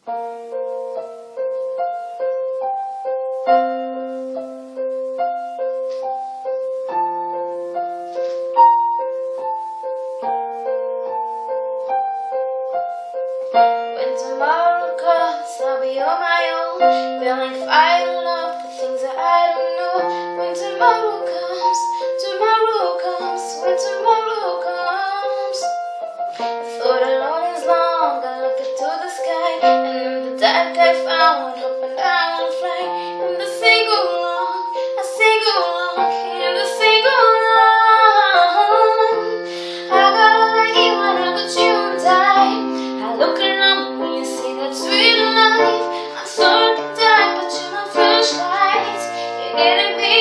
When tomorrow comes, I'll be on my own, feeling fired up for things that I don't know. When tomorrow comes, when tomorrow comes. Thought alone is long, I look into the sky, and in the dark I found hope and I will fly. And the sing along, I sing along, and the sing along. I gotta let you another tune die. I look around me and see that sweet life. I'm sorry to die, but you're my flashlight. You're getting me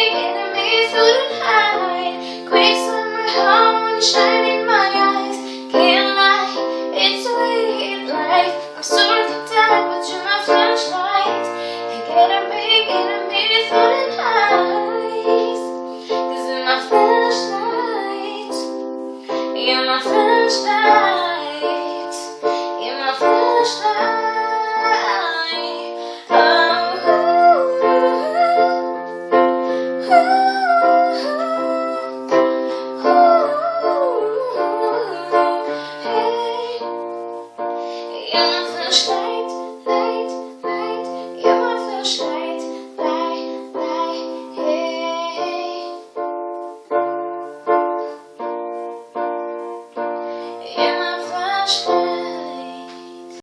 through the night. Quick summer heart, shine in my eyes. Can't lie, it's sweet life. I'm sorry to die, but you're my flashlight. You're getting me through the night. 'Cause you're my flashlight. You're my flashlight.